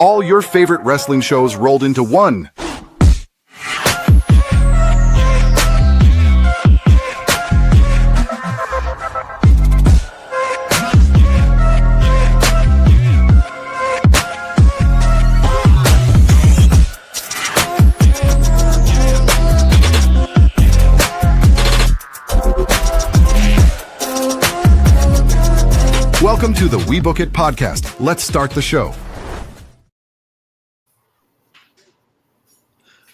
All your favorite wrestling shows rolled into one. Welcome to the WeBook It Podcast. Let's start the show.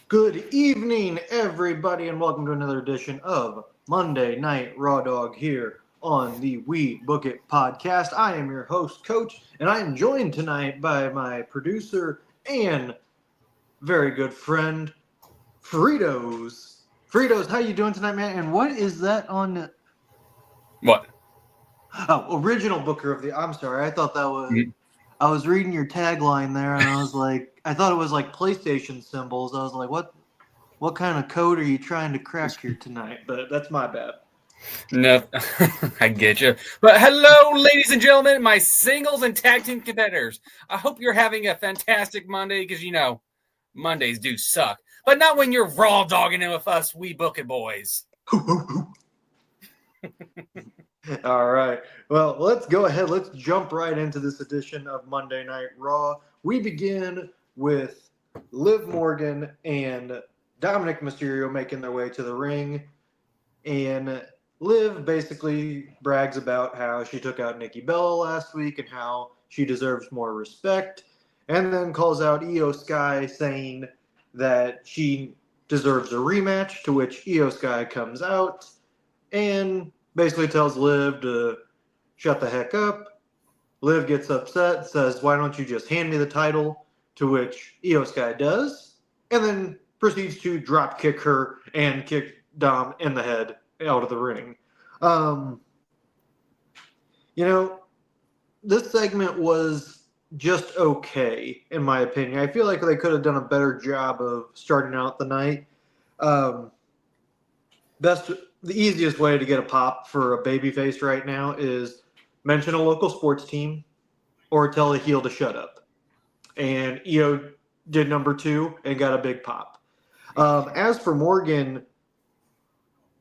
Good evening, everybody, and welcome to another edition of Monday Night Raw Dog here on the WeBook It Podcast. I am your host, Coach, and I am joined tonight by my producer and very good friend, Fritos. Fritos, how you doing tonight, man? And what is that on? What? Oh, original Booker of the... I'm sorry, I thought that was... I was reading your tagline there, and I was like... I thought it was like PlayStation symbols. I was like, what kind of code are you trying to crack here tonight? But that's my bad. No, I get you. But hello, ladies and gentlemen, my singles and tag team competitors. I hope you're having a fantastic Monday because, you know, Mondays do suck. But not when you're raw dogging it with us, we book it boys. All right. Well, let's go ahead. Let's jump right into this edition of Monday Night Raw. We begin with Liv Morgan and Dominic Mysterio making their way to the ring. And Liv basically brags about how she took out Nikki Bella last week and how she deserves more respect. And then calls out Io Sky saying that she deserves a rematch, to which Io Sky comes out and basically tells Liv to shut the heck up. Liv gets upset, says, "Why don't you just hand me the title?" To which Io Sky does, and then proceeds to drop kick her and kick Dom in the head out of the ring. This segment was just okay, in my opinion. I feel like they could have done a better job of starting out the night. The easiest way to get a pop for a babyface right now is mention a local sports team or tell a heel to shut up. And Io did number 2 and got a big pop. As for Morgan,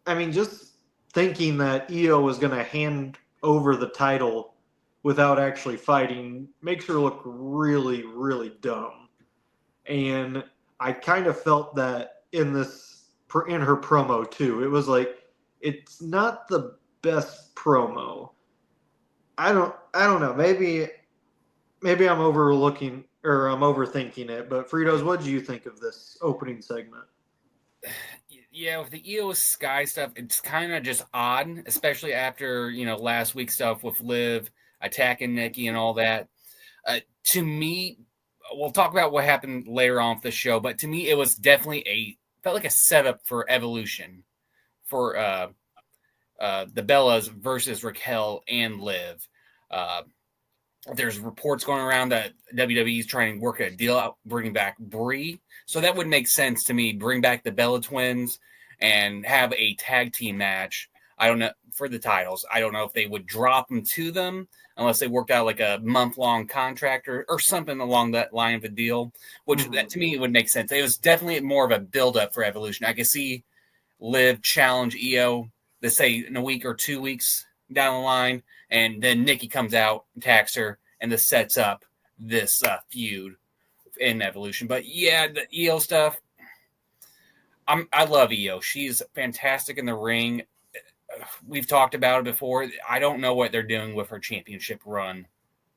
I mean, just thinking that Io was going to hand over the title without actually fighting makes her look really, really dumb. And I kind of felt that in her promo too. It was like, it's not the best promo. I don't know. Maybe I'm overlooking or I'm overthinking it. But Fritos, what do you think of this opening segment? Yeah, with the Io Sky stuff, it's kind of just odd, especially after, last week's stuff with Liv attacking Nikki and all that. To me, we'll talk about what happened later on with the show, but to me, it was definitely felt like a setup for Evolution for the Bellas versus Raquel and Liv. There's reports going around that WWE is trying to work a deal out, bringing back Brie. So that would make sense to me. Bring back the Bella Twins and have a tag team match. I don't know for the titles. I don't know if they would drop them to them unless they worked out like a month-long contract or something along that line of a deal, which that, to me, it would make sense. It was definitely more of a build-up for Evolution. I could see Liv challenge Io, let's say in a week or 2 weeks down the line, and then Nikki comes out, attacks her, and this sets up this feud in Evolution. But yeah, the Io stuff, I love Io. She's fantastic in the ring. We've talked about it before. I don't know what they're doing with her championship run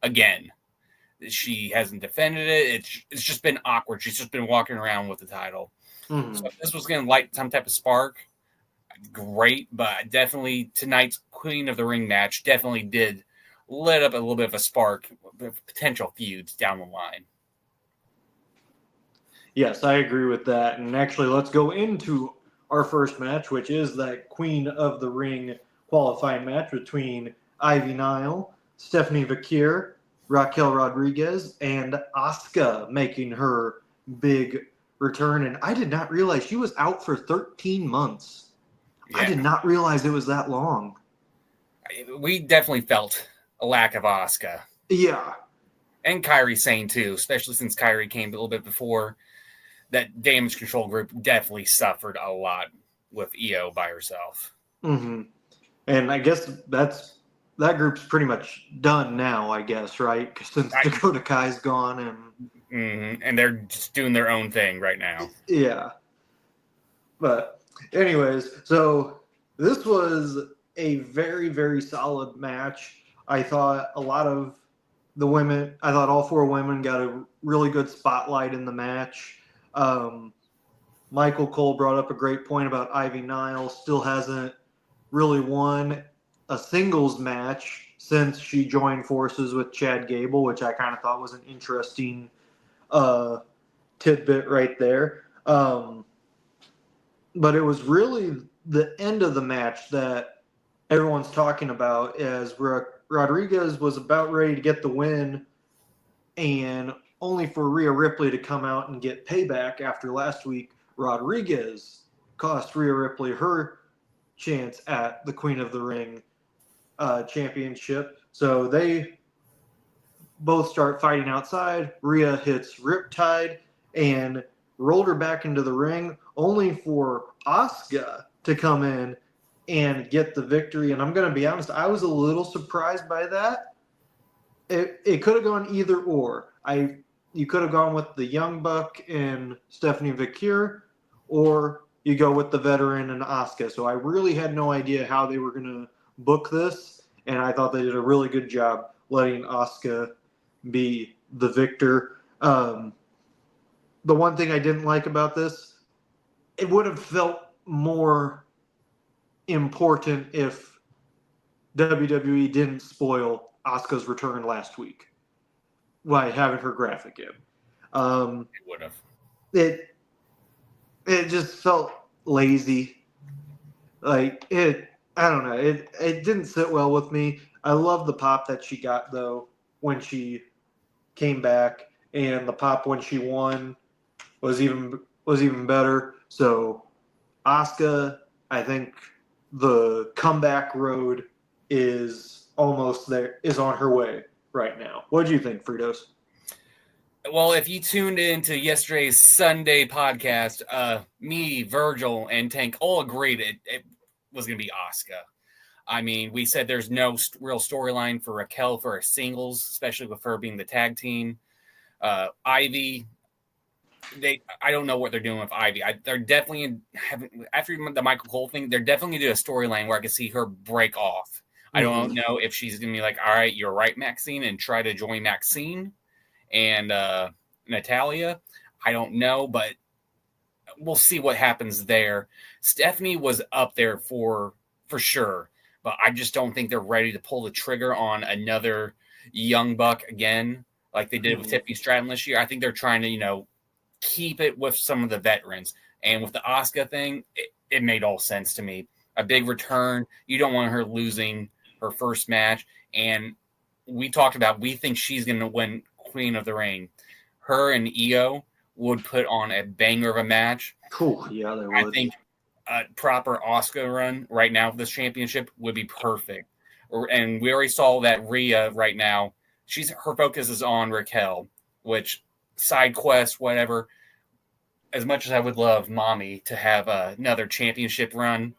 again. She hasn't defended it. It's just been awkward. She's just been walking around with the title. Mm-hmm. So if this was going to light some type of spark, great. But definitely tonight's Queen of the Ring match definitely did lit up a little bit of a spark of potential feuds down the line. Yes, I agree with that. And actually, let's go into our first match, which is that Queen of the Ring qualifying match between Ivy Nile, Stephanie Vaquer, Raquel Rodriguez, and Asuka making her big return. And I did not realize she was out for 13 months. Yeah. I did not realize it was that long. We definitely felt a lack of Asuka. Yeah. And Kairi Sane too, especially since Kairi came a little bit before. That Damage Control group definitely suffered a lot with Io by herself. Mm-hmm. And I guess that group's pretty much done now, I guess, right? Since Dakota Kai's gone and they're just doing their own thing right now. Yeah. But anyways, so this was a very, very solid match. I thought all 4 women got a really good spotlight in the match. Michael Cole brought up a great point about Ivy Nile. Still hasn't really won a singles match since she joined forces with Chad Gable, which I kind of thought was an interesting tidbit right there. But it was really the end of the match that everyone's talking about, as Rodriguez was about ready to get the win, and only for Rhea Ripley to come out and get payback after last week. Rodriguez cost Rhea Ripley her chance at the Queen of the Ring championship. So they both start fighting outside. Rhea hits Riptide and rolled her back into the ring, only for Asuka to come in and get the victory. And I'm going to be honest, I was a little surprised by that. It could have gone either or. You could have gone with the young buck and Stephanie Vaquer, or you go with the veteran and Asuka. So I really had no idea how they were going to book this, and I thought they did a really good job letting Asuka be the victor. The one thing I didn't like about this, it would have felt more important if WWE didn't spoil Asuka's return last week by having her graphic in. It would have. It just felt lazy. Like I don't know. It didn't sit well with me. I love the pop that she got though when she came back, and the pop when she won was even better. So Asuka, I think the comeback road is almost there, is on her way right now. What do you think, Fritos? Well, if you tuned into yesterday's Sunday podcast, me, Virgil, and Tank all agreed it was going to be Asuka. I mean, we said there's no real storyline for Raquel for a singles, especially with her being the tag team. Ivy, I don't know what they're doing with Ivy. They're definitely after the Michael Cole thing, they're definitely going to do a storyline where I can see her break off. I don't know if she's going to be like, all right, you're right, Maxine, and try to join Maxine and Natalia. I don't know, but we'll see what happens there. Stephanie was up there for sure, but I just don't think they're ready to pull the trigger on another young buck again, like they did with Tiffany Stratton this year. I think they're trying to, keep it with some of the veterans. And with the Asuka thing, it made all sense to me. A big return. You don't want her losing her first match. And we talked about, we think she's going to win Queen of the Ring. Her and Io would put on a banger of a match. Cool. Yeah, they would. I think a proper Asuka run right now for this championship would be perfect. And we already saw that Rhea right now, her focus is on Raquel, which side quest, whatever. As much as I would love Mommy to have another championship run,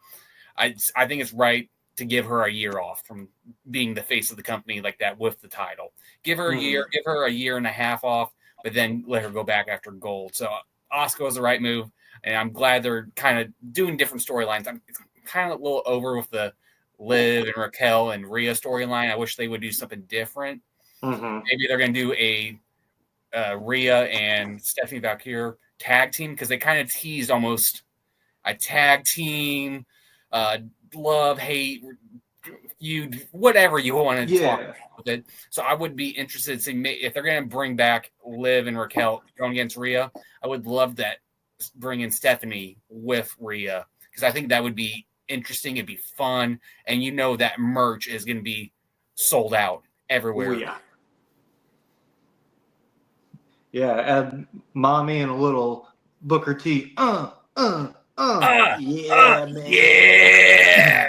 I think it's right to give her a year off from being the face of the company like that with the title. Give her a year, give her a year and a half off, but then let her go back after gold. So Asuka was the right move, and I'm glad they're kind of doing different storylines. It's kind of a little over with the Liv and Raquel and Rhea storyline. I wish they would do something different. Maybe they're going to do a Rhea and Stephanie Vaquer tag team, because they kind of teased almost a tag team, love, hate, feud, whatever you want to talk about with it. So I would be interested to see if they're going to bring back Liv and Raquel going against Rhea. I would love that, bring in Stephanie with Rhea, because I think that would be interesting. It'd be fun, and that merch is going to be sold out everywhere. Yeah, add Mommy and a little Booker T. Man. Yeah.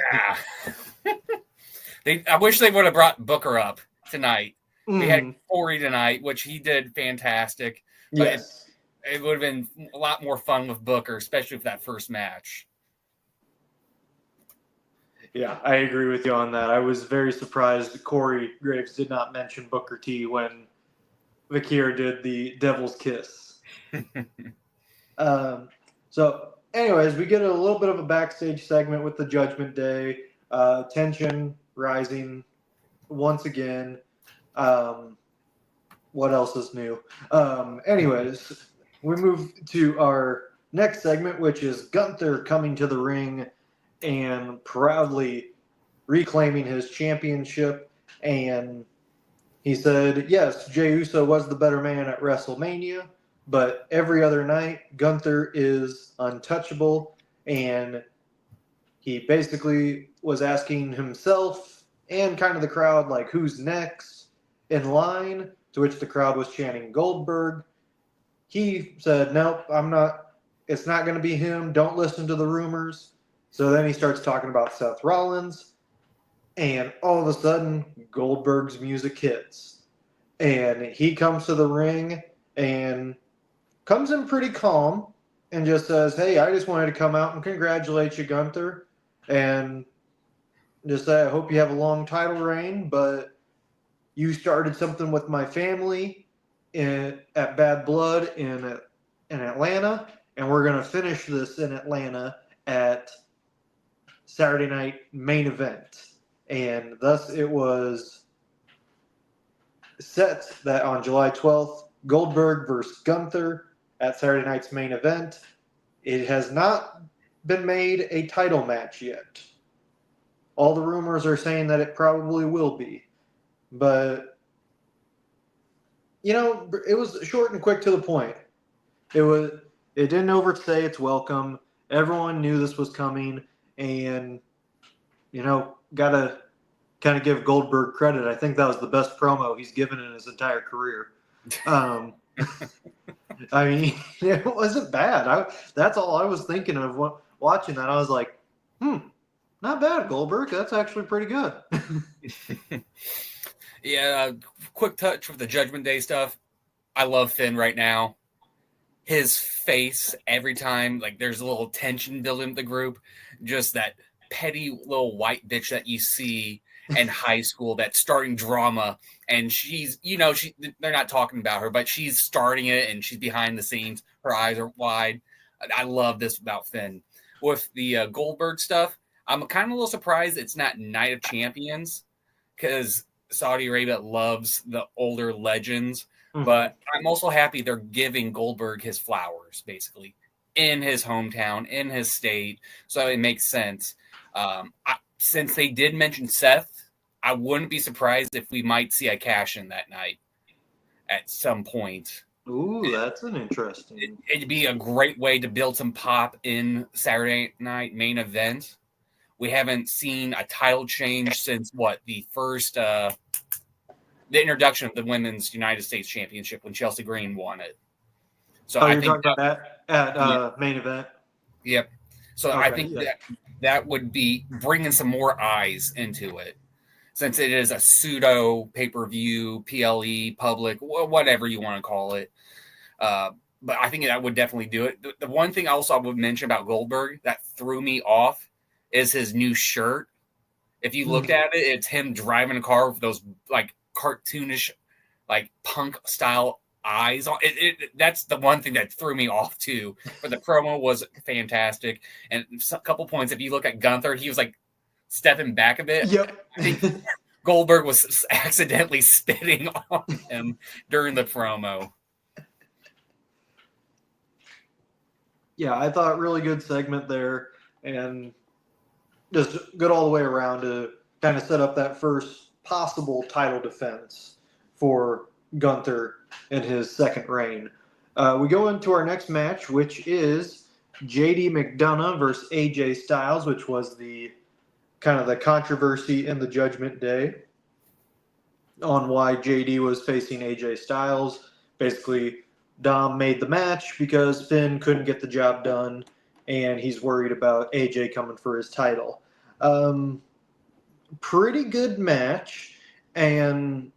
I wish they would have brought Booker up tonight. We had Corey tonight, which he did fantastic. But Yes. it would have been a lot more fun with Booker, especially for that first match. Yeah, I agree with you on that. I was very surprised that Corey Graves did not mention Booker T when Vaquer did the Devil's Kiss. So, anyways, we get a little bit of a backstage segment with the Judgment Day. Tension rising once again. What else is new? Anyways, we move to our next segment, which is Gunther coming to the ring and proudly reclaiming his championship. And he said, yes, Jey Uso was the better man at WrestleMania, but every other night, Gunther is untouchable. And he basically was asking himself and kind of the crowd, like, who's next in line? To which the crowd was chanting Goldberg. He said, nope, I'm not. It's not going to be him. Don't listen to the rumors. So then he starts talking about Seth Rollins. And all of a sudden, Goldberg's music hits. And he comes to the ring and comes in pretty calm and just says, hey, I just wanted to come out and congratulate you, Gunther. And just say, I hope you have a long title reign, but you started something with my family at Bad Blood in Atlanta, and we're going to finish this in Atlanta at Saturday Night Main Event. And thus it was set that on July 12th, Goldberg versus Gunther at Saturday Night's Main Event. It has not been made a title match yet. All the rumors are saying that it probably will be. But, you know, it was short and quick to the point. It didn't overstay its welcome. Everyone knew this was coming. And, you know, gotta kind of give Goldberg credit. I think that was the best promo he's given in his entire career. I mean, it wasn't bad. That's all I was thinking of watching that. I was like, not bad, Goldberg. That's actually pretty good. Yeah, quick touch with the Judgment Day stuff. I love Finn right now. His face every time, like there's a little tension building with the group. Just that petty little white bitch that you see in high school that's starting drama. And she's, you know, they're not talking about her, but she's starting it and she's behind the scenes. Her eyes are wide. I love this about Finn. With the Goldberg stuff, I'm kind of a little surprised it's not Night of Champions because Saudi Arabia loves the older legends. Mm-hmm. But I'm also happy they're giving Goldberg his flowers, basically, in his hometown, in his state. So it makes sense. Since they did mention Seth, I wouldn't be surprised if we might see a cash-in that night at some point. Ooh, that's an interesting... It'd be a great way to build some pop in Saturday Night Main Event. We haven't seen a title change since, the first... the introduction of the Women's United States Championship when Chelsea Green won it. So you're talking about that at Main Event? Yep. So okay, I think that would be bringing some more eyes into it. Since it is a pseudo pay-per-view, PLE, public, whatever you want to call it. But I think that would definitely do it. The one thing also I would mention about Goldberg that threw me off is his new shirt. If you looked at it, it's him driving a car with those like cartoonish, like punk style eyes on it. That's the one thing that threw me off too. But the promo was fantastic. And a couple points, if you look at Gunther, he was like stepping back a bit. Yep. I think Goldberg was accidentally spitting on him during the promo. Yeah, I thought really good segment there, and just good all the way around to kind of set up that first possible title defense for Gunther in his second reign. We go into our next match, which is JD McDonough versus AJ Styles, which was the kind of the controversy in the Judgment Day on why JD was facing AJ Styles. Basically, Dom made the match because Finn couldn't get the job done, and he's worried about AJ coming for his title. Pretty good match, and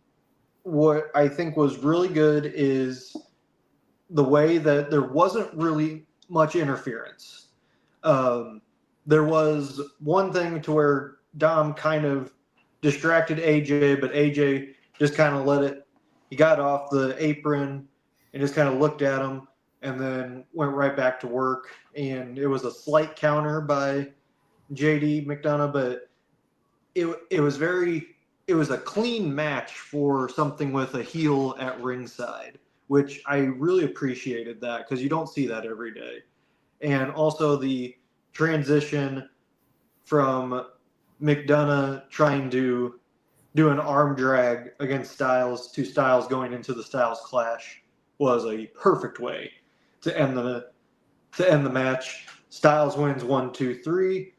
what I think was really good is the way that there wasn't really much interference. There was one thing to where Dom kind of distracted AJ, but AJ just kind of let it. He got off the apron and just kind of looked at him and then went right back to work. And it was a slight counter by JD McDonough, but it was a clean match for something with a heel at ringside, which I really appreciated that because you don't see that every day. And also the transition from McDonough trying to do an arm drag against Styles to Styles going into the Styles Clash was a perfect way to end the match. Styles wins 1, 2, 3.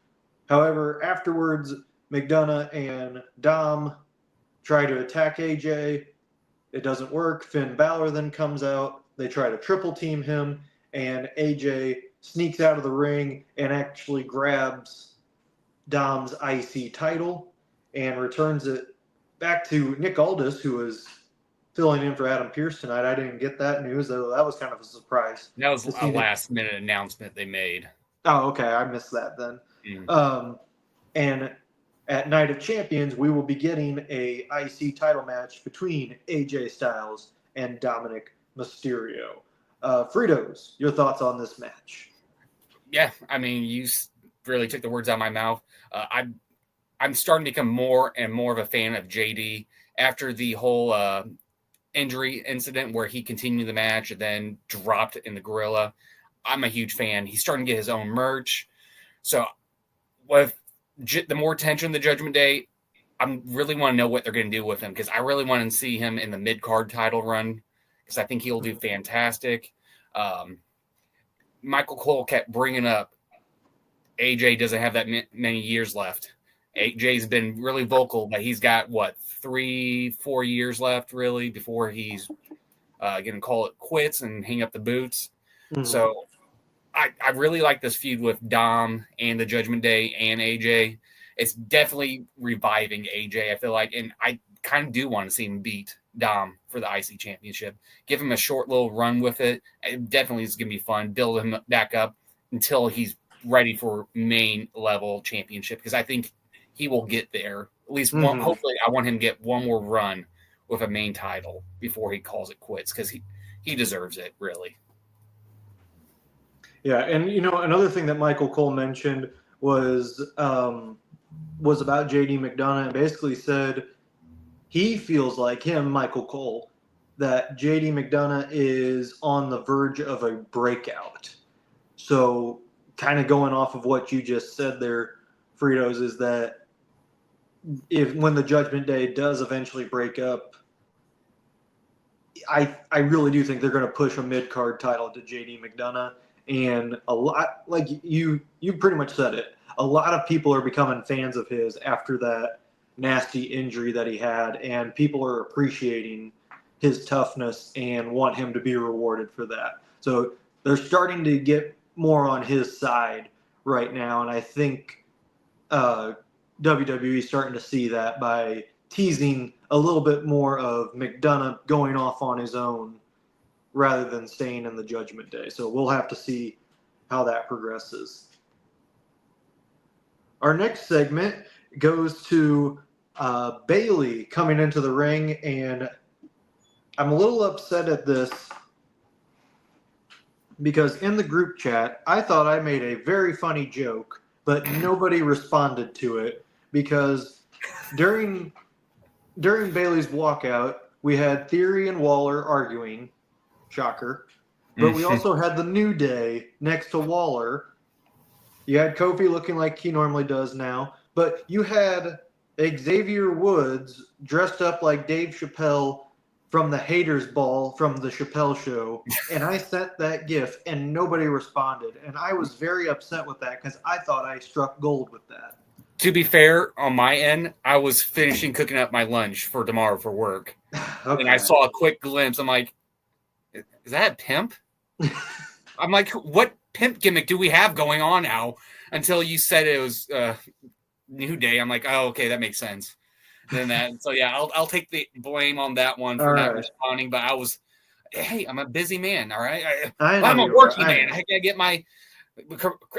However, afterwards, McDonough and Dom try to attack AJ. It doesn't work. Finn Balor then comes out. They try to triple team him, and AJ sneaks out of the ring and actually grabs Dom's IC title and returns it back to Nick Aldis, who was filling in for Adam Pearce tonight. I didn't get that news, though. That was kind of a surprise. That was a last-minute announcement they made. Oh, okay. I missed that then. And at Night of Champions, we will be getting a IC title match between AJ Styles and Dominic Mysterio. Fritos, your thoughts on this match? Yeah, I mean, you really took the words out of my mouth. I'm starting to become more and more of a fan of JD after the whole injury incident where he continued the match and then dropped in the gorilla. I'm a huge fan. He's starting to get his own merch. So with the more attention the Judgment Day, I really want to know what they're going to do with him because I really want to see him in the mid-card title run because I think he'll do fantastic. Michael Cole kept bringing up AJ doesn't have that many years left. AJ's been really vocal, but he's got, 3-4 years left, really, before he's going to call it quits and hang up the boots. Mm-hmm. So I really like this feud with Dom and the Judgment Day and AJ. It's definitely reviving AJ, I feel like, and I kind of do want to see him beat Dom for the IC Championship. Give him a short little run with it. It definitely is going to be fun. Build him back up until he's ready for main level championship because I think he will get there. At least one. Hopefully, I want him to get one more run with a main title before he calls it quits because he deserves it, really. Yeah, and another thing that Michael Cole mentioned was about JD McDonough and basically said he feels like Michael Cole, that JD McDonough is on the verge of a breakout. So kind of going off of what you just said there, Fritos, is that when the Judgment Day does eventually break up, I really do think they're going to push a mid-card title to JD McDonough. And a lot, like you pretty much said it, a lot of people are becoming fans of his after that nasty injury that he had, and people are appreciating his toughness and want him to be rewarded for that. So they're starting to get more on his side right now, and I think WWE is starting to see that by teasing a little bit more of McDonough going off on his own rather than staying in the Judgment Day. So we'll have to see how that progresses. Our next segment goes to Bayley coming into the ring, and I'm a little upset at this because in the group chat, I thought I made a very funny joke, but nobody responded to it because during Bayley's walkout, we had Theory and Waller arguing. Shocker. But we also had the New Day next to Waller. You had Kofi looking like he normally does now, but you had Xavier Woods dressed up like Dave Chappelle from the Haters Ball from the Chappelle Show, and I sent that GIF, and nobody responded, and I was very upset with that because I thought I struck gold with that. To be fair, on my end, I was finishing cooking up my lunch for tomorrow for work, okay. And I saw a quick glimpse. I'm like, is that a pimp? I'm like, what pimp gimmick do we have going on now? Until you said it was New Day. I'm like, oh, okay, that makes sense. than that. So yeah, I'll take the blame on that one for not responding. But hey, I'm a busy man. All right, I'm a working man. I gotta get my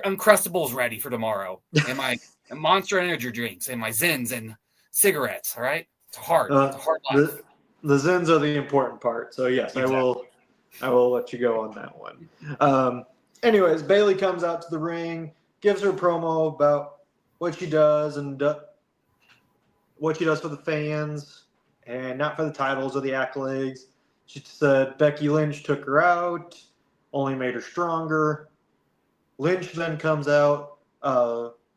Uncrustables ready for tomorrow, and my Monster Energy drinks, and my Zins and cigarettes. All right, it's hard. It's a hard life. The Zins are the important part. So yes, exactly. I will let you go on that one. Anyways, Bayley comes out to the ring, gives her promo about what she does and what she does for the fans, and not for the titles or the accolades. She said Becky Lynch took her out, only made her stronger. Lynch then comes out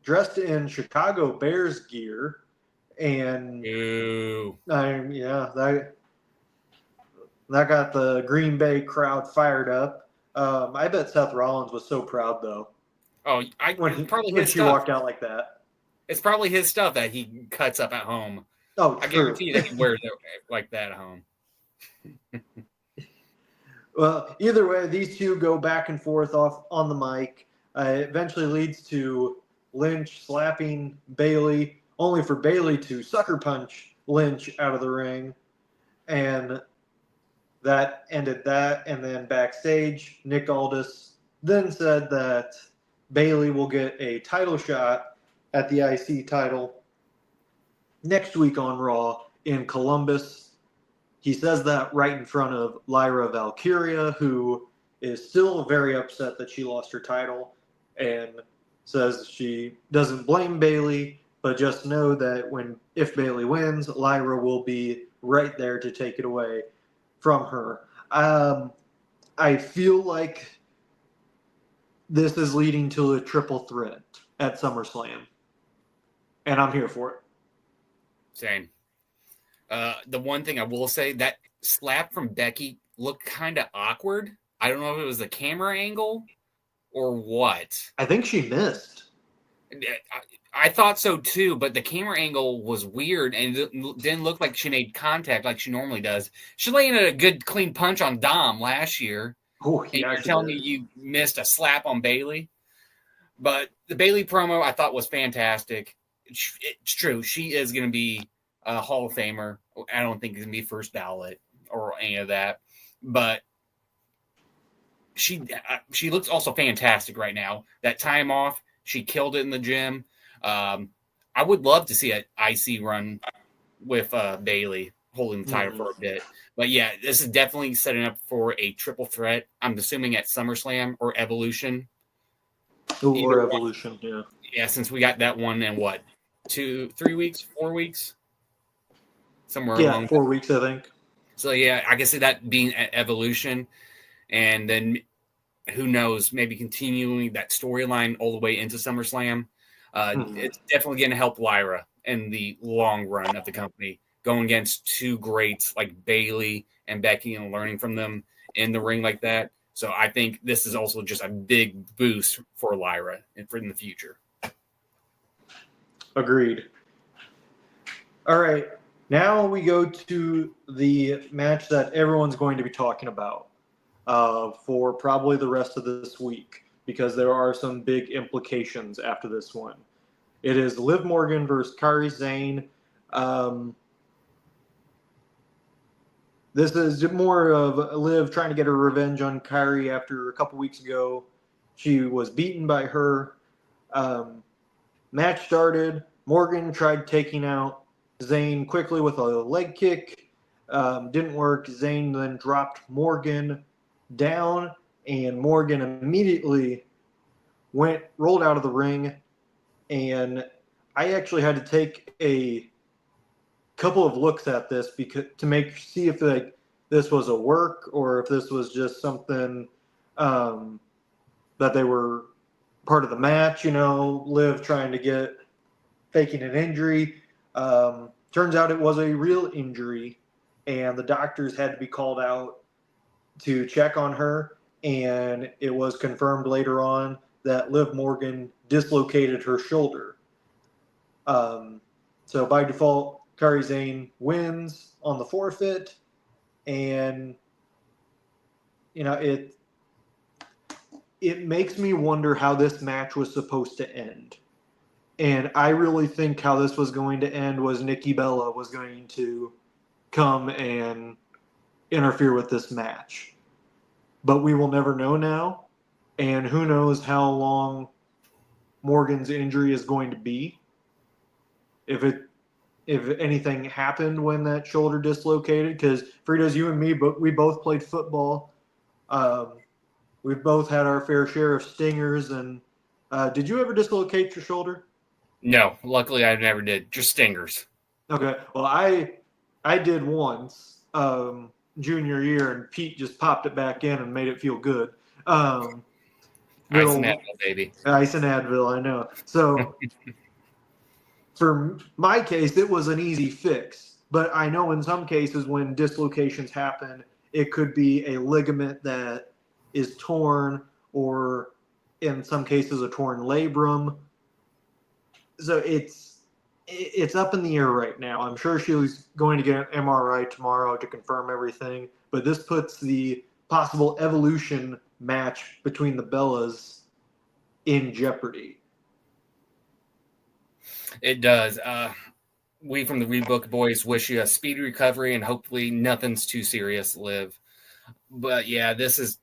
dressed in Chicago Bears gear, and that got the Green Bay crowd fired up. I bet Seth Rollins was so proud though. Oh, when she walked out like that. It's probably his stuff that he cuts up at home. Oh, I guarantee you that he wears it like that at home. Well, either way, these two go back and forth off on the mic. It eventually leads to Lynch slapping Bayley, only for Bayley to sucker punch Lynch out of the ring. And that ended that. And then backstage, Nick Aldis then said that Bayley will get a title shot at the IC title next week on Raw in Columbus. He says that right in front of Lyra Valkyria, who is still very upset that she lost her title, and says she doesn't blame Bayley, but just know that if Bayley wins, Lyra will be right there to take it away from her. I feel like this is leading to a triple threat at SummerSlam, and I'm here for it. Same. The one thing I will say, that slap from Becky looked kind of awkward. I don't know if it was the camera angle or what. I think she missed. I thought so too, but the camera angle was weird and it didn't look like she made contact like she normally does. She landed a good clean punch on Dom last year. Oh, and you're telling me you missed a slap on Bayley? But the Bayley promo I thought was fantastic. It's true. She is going to be a Hall of Famer. I don't think it's going to be first ballot or any of that. But she looks also fantastic right now. That time off, she killed it in the gym. I would love to see an IC run with Bayley holding the title for a bit. But yeah, this is definitely setting up for a triple threat. I'm assuming at SummerSlam or Evolution. Or Evolution, yeah. Yeah, since we got that one in what, 4 weeks? Somewhere along 4 weeks, I think. So yeah, I guess that being at Evolution, and then who knows, maybe continuing that storyline all the way into SummerSlam. It's definitely going to help Lyra in the long run of the company, going against two greats like Bayley and Becky and learning from them in the ring like that. So I think this is also just a big boost for Lyra in the future. Agreed. All right. Now we go to the match that everyone's going to be talking about for probably the rest of this week, because there are some big implications after this one. It is Liv Morgan versus Kairi Sane. This is more of Liv trying to get her revenge on Kairi after a couple weeks ago. She was beaten by her. Match started. Morgan tried taking out Zane quickly with a leg kick. Didn't work. Zane then dropped Morgan down, and Morgan immediately rolled out of the ring. And I actually had to take a couple of looks at this to see if this was a work or if this was just something that they were part of the match. Liv trying to faking an injury. Turns out it was a real injury, and the doctors had to be called out to check on her, and it was confirmed later on that Liv Morgan dislocated her shoulder. So by default, Kairi Sane wins on the forfeit, and it makes me wonder how this match was supposed to end. And I really think how this was going to end was Nikki Bella was going to come and interfere with this match. But we will never know now. And who knows how long Morgan's injury is going to be. If anything happened when that shoulder dislocated, because Fritos, you and me, but we both played football. We've both had our fair share of stingers. And did you ever dislocate your shoulder? No, luckily I never did. Just stingers. Okay. Well, I did once junior year, and Pete just popped it back in and made it feel good. Ice and Advil, baby. Ice and Advil, I know. So for my case, it was an easy fix. But I know in some cases when dislocations happen, it could be a ligament that is torn, or in some cases a torn labrum. So it's up in the air right now. I'm sure she's going to get an MRI tomorrow to confirm everything. But this puts the possible Evolution match between the Bellas in jeopardy. It does. We from the WeBook boys wish you a speedy recovery, and hopefully nothing's too serious, Liv. But yeah, this is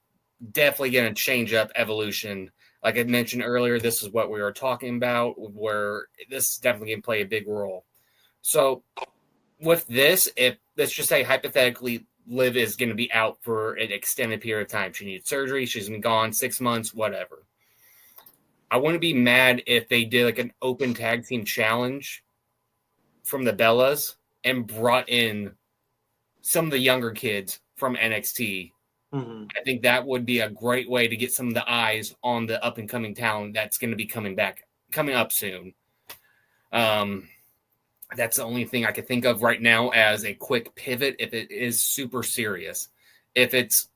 definitely going to change up Evolution. Like I mentioned earlier, this is what we were talking about, where this is definitely going to play a big role. So with this, if let's just say hypothetically, Liv is going to be out for an extended period of time. She needs surgery. She's been gone 6 months, whatever. I wouldn't be mad if they did like an open tag team challenge from the Bellas and brought in some of the younger kids from NXT. Mm-hmm. I think that would be a great way to get some of the eyes on the up and coming talent that's going to be coming up soon. That's the only thing I could think of right now as a quick pivot if it is super serious. If it's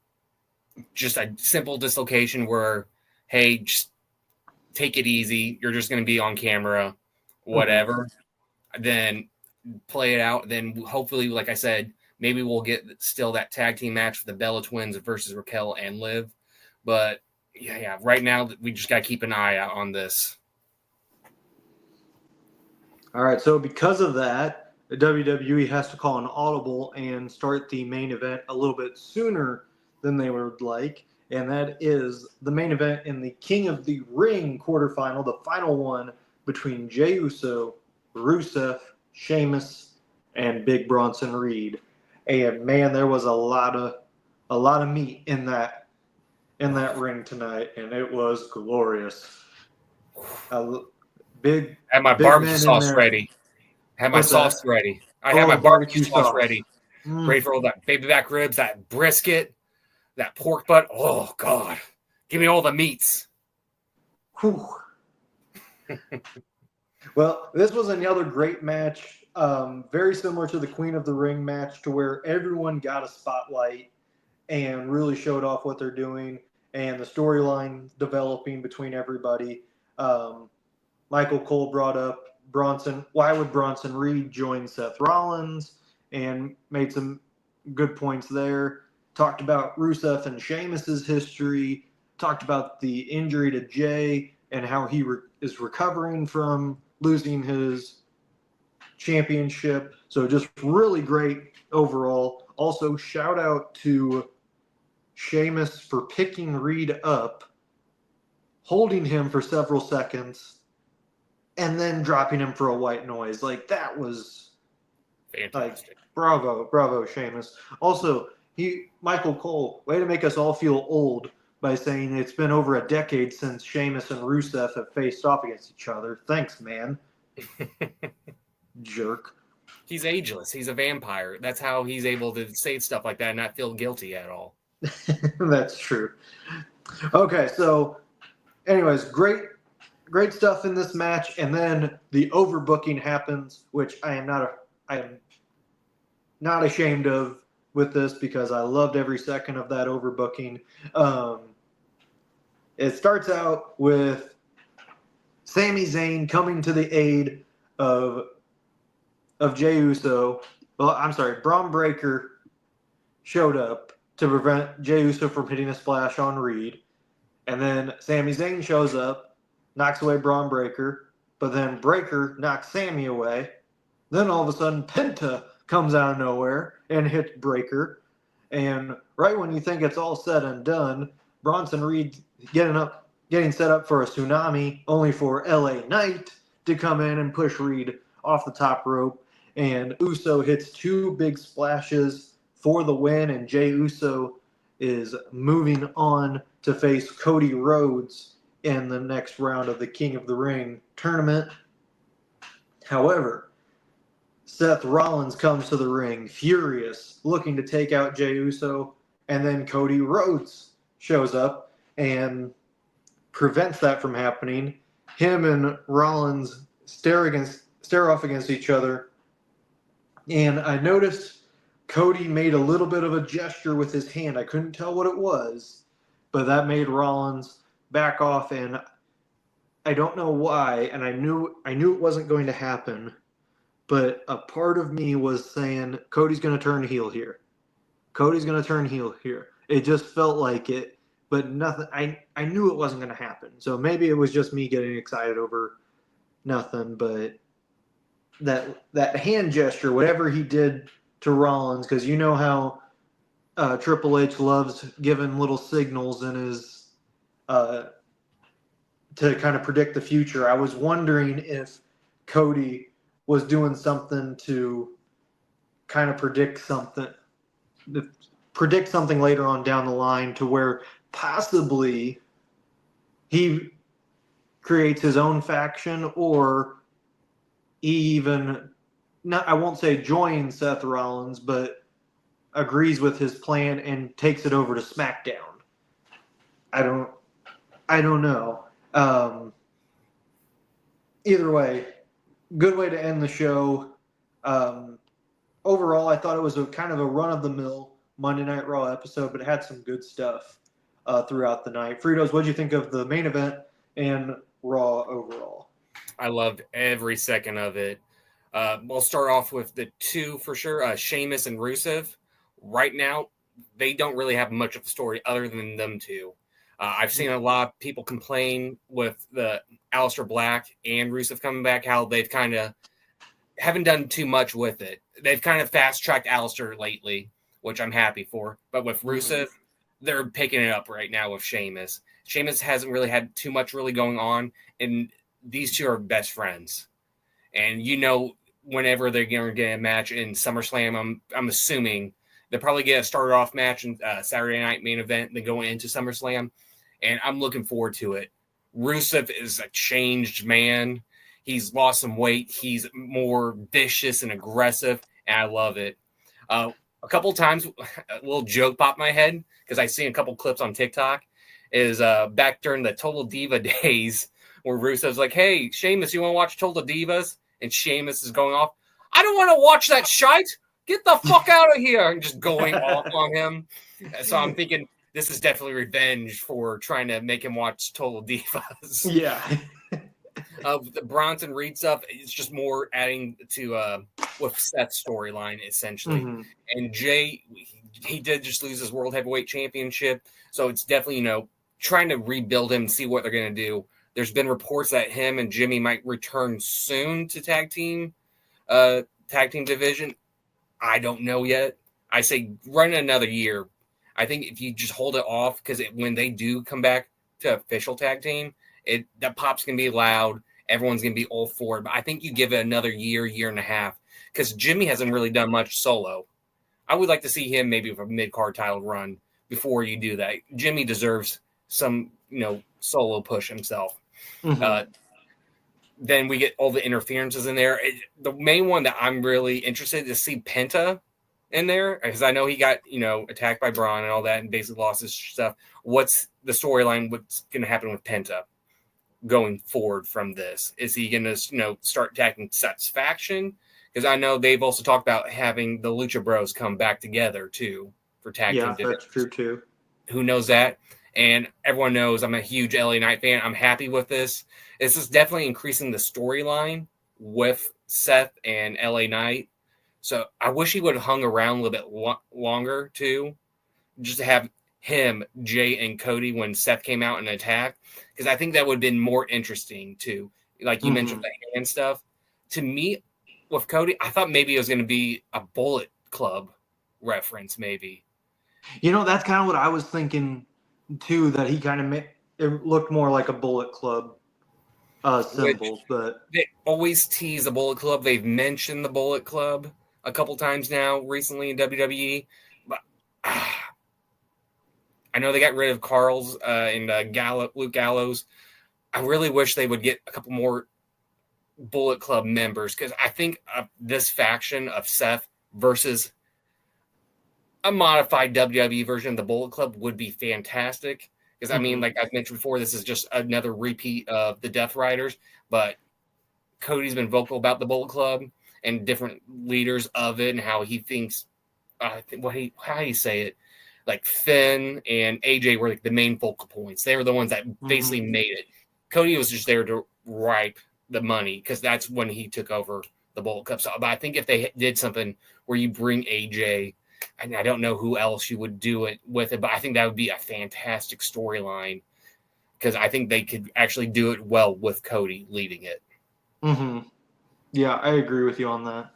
just a simple dislocation where, hey, just take it easy, you're just going to be on camera, whatever, then play it out. Then hopefully, like I said, maybe we'll get still that tag team match with the Bella Twins versus Raquel and Liv. But yeah, right now we just got to keep an eye out on this. All right, so because of that, the WWE has to call an audible and start the main event a little bit sooner than they would like, and that is the main event in the King of the Ring quarterfinal, the final one between Jey Uso, Rusev, Sheamus, and Big Bronson Reed. And man, there was a lot of meat in that ring tonight, and it was glorious. Had my barbecue sauce ready. Had my sauce ready. I had my barbecue sauce ready. Ready for all that baby back ribs, that brisket, that pork butt. Oh, God. Give me all the meats. Whew. Well, this was another great match. Very similar to the Queen of the Ring match, to where everyone got a spotlight and really showed off what they're doing, and the storyline developing between everybody. Michael Cole brought up why would Bronson Reed join Seth Rollins, and made some good points there. Talked about Rusev and Sheamus's history. Talked about the injury to Jey and how he is recovering from losing his championship. So just really great overall. Also, shout out to Sheamus for picking Reed up, holding him for several seconds, and then dropping him for a white noise. Like, that was fantastic. Like, bravo, Sheamus. Also, Michael Cole, way to make us all feel old by saying it's been over a decade since Sheamus and Rusev have faced off against each other. Thanks, man. Jerk. He's ageless. He's a vampire. That's how he's able to say stuff like that and not feel guilty at all. That's true. Okay, so anyways, great stuff in this match, and then the overbooking happens, which I am not ashamed of with this, because I loved every second of that overbooking. It starts out with Sami Zayn coming to the aid of Jey Uso. Well, I'm sorry, Braun Breaker showed up to prevent Jey Uso from hitting a splash on Reed. And then Sami Zayn shows up, knocks away Braun Breaker, but then Breaker knocks Sammy away. Then all of a sudden, Penta comes out of nowhere and hits Breaker. And right when you think it's all said and done, Bronson Reed getting set up for a tsunami, only for LA Knight to come in and push Reed off the top rope. And Uso hits 2 big splashes for the win, and Jey Uso is moving on to face Cody Rhodes in the next round of the King of the Ring tournament. However, Seth Rollins comes to the ring, furious, looking to take out Jey Uso, and then Cody Rhodes shows up and prevents that from happening. Him and Rollins stare off against each other, and I noticed Cody made a little bit of a gesture with his hand. I couldn't tell what it was, but that made Rollins back off, and I don't know why, and I knew it wasn't going to happen, but a part of me was saying, Cody's going to turn heel here. Cody's going to turn heel here. It just felt like it, but nothing. I knew it wasn't going to happen. So maybe it was just me getting excited over nothing, but that hand gesture, whatever he did to Rollins, because you know how Triple H loves giving little signals in his to kind of predict the future. I was wondering if Cody was doing something to kind of predict something later on down the line, to where possibly he creates his own faction, or he even, I won't say joins Seth Rollins, but agrees with his plan and takes it over to SmackDown. I don't know. Either way, good way to end the show. Overall, I thought it was a kind of a run-of-the-mill Monday Night Raw episode, but it had some good stuff throughout the night. Fritos, what did you think of the main event and Raw overall? I loved every second of it. We'll start off with the 2 for sure, Sheamus and Rusev. Right now, they don't really have much of a story other than them 2. I've seen a lot of people complain with the Aleister Black and Rusev coming back, how they've kind of haven't done too much with it. They've kind of fast-tracked Aleister lately, which I'm happy for. But with Rusev, they're picking it up right now with Sheamus. Sheamus hasn't really had too much really going on, and these 2 are best friends. And whenever they're going to get a match in SummerSlam, I'm assuming they'll probably get a starter-off match in Saturday Night Main Event, then go into SummerSlam. And I'm looking forward to it. Rusev is a changed man. He's lost some weight. He's more vicious and aggressive, and I love it. A couple times, a little joke popped in my head, because I seen a couple clips on TikTok, is back during the Total Diva days, where Rusev's like, hey, Sheamus, you want to watch Total Divas? And Sheamus is going off, I don't want to watch that shite. Get the fuck out of here. And just going off on him. So I'm thinking, this is definitely revenge for trying to make him watch Total Divas. Yeah. The Bronson Reed stuff, it's just more adding to with Seth's storyline, essentially. Mm-hmm. And Jey, he did just lose his World Heavyweight Championship. So it's definitely, trying to rebuild him and see what they're going to do. There's been reports that him and Jimmy might return soon to tag team division. I don't know yet. I say run another year. I think if you just hold it off, because when they do come back to official tag team, that pop's going to be loud. Everyone's going to be all for it. But I think you give it another year and a half, because Jimmy hasn't really done much solo. I would like to see him maybe with a mid-card title run before you do that. Jimmy deserves some, solo push himself. Mm-hmm. Then we get all the interferences in there. The main one that I'm really interested to see Penta in there, because I know he got, attacked by Braun and all that and basically lost his stuff. What's the storyline? What's going to happen with Penta going forward from this? Is he going to, start attacking Seth's faction? Because I know they've also talked about having the Lucha Bros come back together, too, for tag team. Yeah, that's true, too. Who knows that? And everyone knows I'm a huge LA Knight fan. I'm happy with this. This is definitely increasing the storyline with Seth and LA Knight. So I wish he would have hung around a little bit longer, too, just to have him, Jey, and Cody when Seth came out and attacked, because I think that would have been more interesting, too. like you mentioned the hand stuff. To me, with Cody, I thought maybe it was going to be a Bullet Club reference, maybe. That's kind of what I was thinking too. That he kind of it looked more like a Bullet Club symbol, but they always tease the Bullet Club. They've mentioned the Bullet Club a couple times now recently in WWE, but I know they got rid of Carl's and Luke Gallows. I really wish they would get a couple more Bullet Club members, because I think this faction of Seth versus a modified WWE version of the Bullet Club would be fantastic. Because, I mean, like I've mentioned before, this is just another repeat of the Death Riders, but Cody's been vocal about the Bullet Club and different leaders of it and how he thinks, how do you say it? Like Finn and AJ were like the main focal points. They were the ones that basically made it. Cody was just there to wipe the money, because that's when he took over the Bullet Club. So, but I think if they did something where you bring AJ, and I don't know who else you would do it with it, but I think that would be a fantastic storyline, because I think they could actually do it well with Cody leading it. Yeah, I agree with you on that.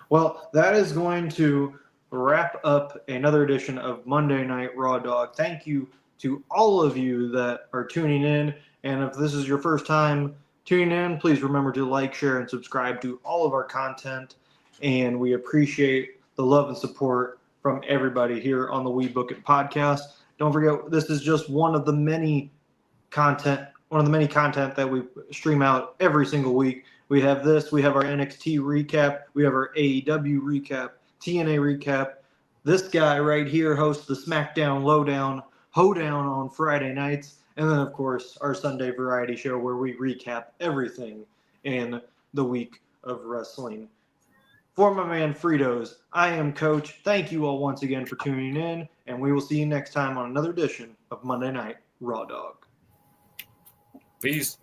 Well, that is going to wrap up another edition of Monday Night Raw Dog. Thank you to all of you that are tuning in. And if this is your first time tuning in, please remember to like, share, and subscribe to all of our content. And we appreciate the love and support from everybody here on the WeBook It Podcast. Don't forget, this is just one of the many content that we stream out every single week. We have this, we have our NXT recap, we have our AEW recap, TNA recap. This guy right here hosts the SmackDown Lowdown Hoedown on Friday nights. And then, of course, our Sunday variety show where we recap everything in the week of wrestling. For my man Fritos, I am Coach. Thank you all once again for tuning in, and we will see you next time on another edition of Monday Night Raw Dog. Peace.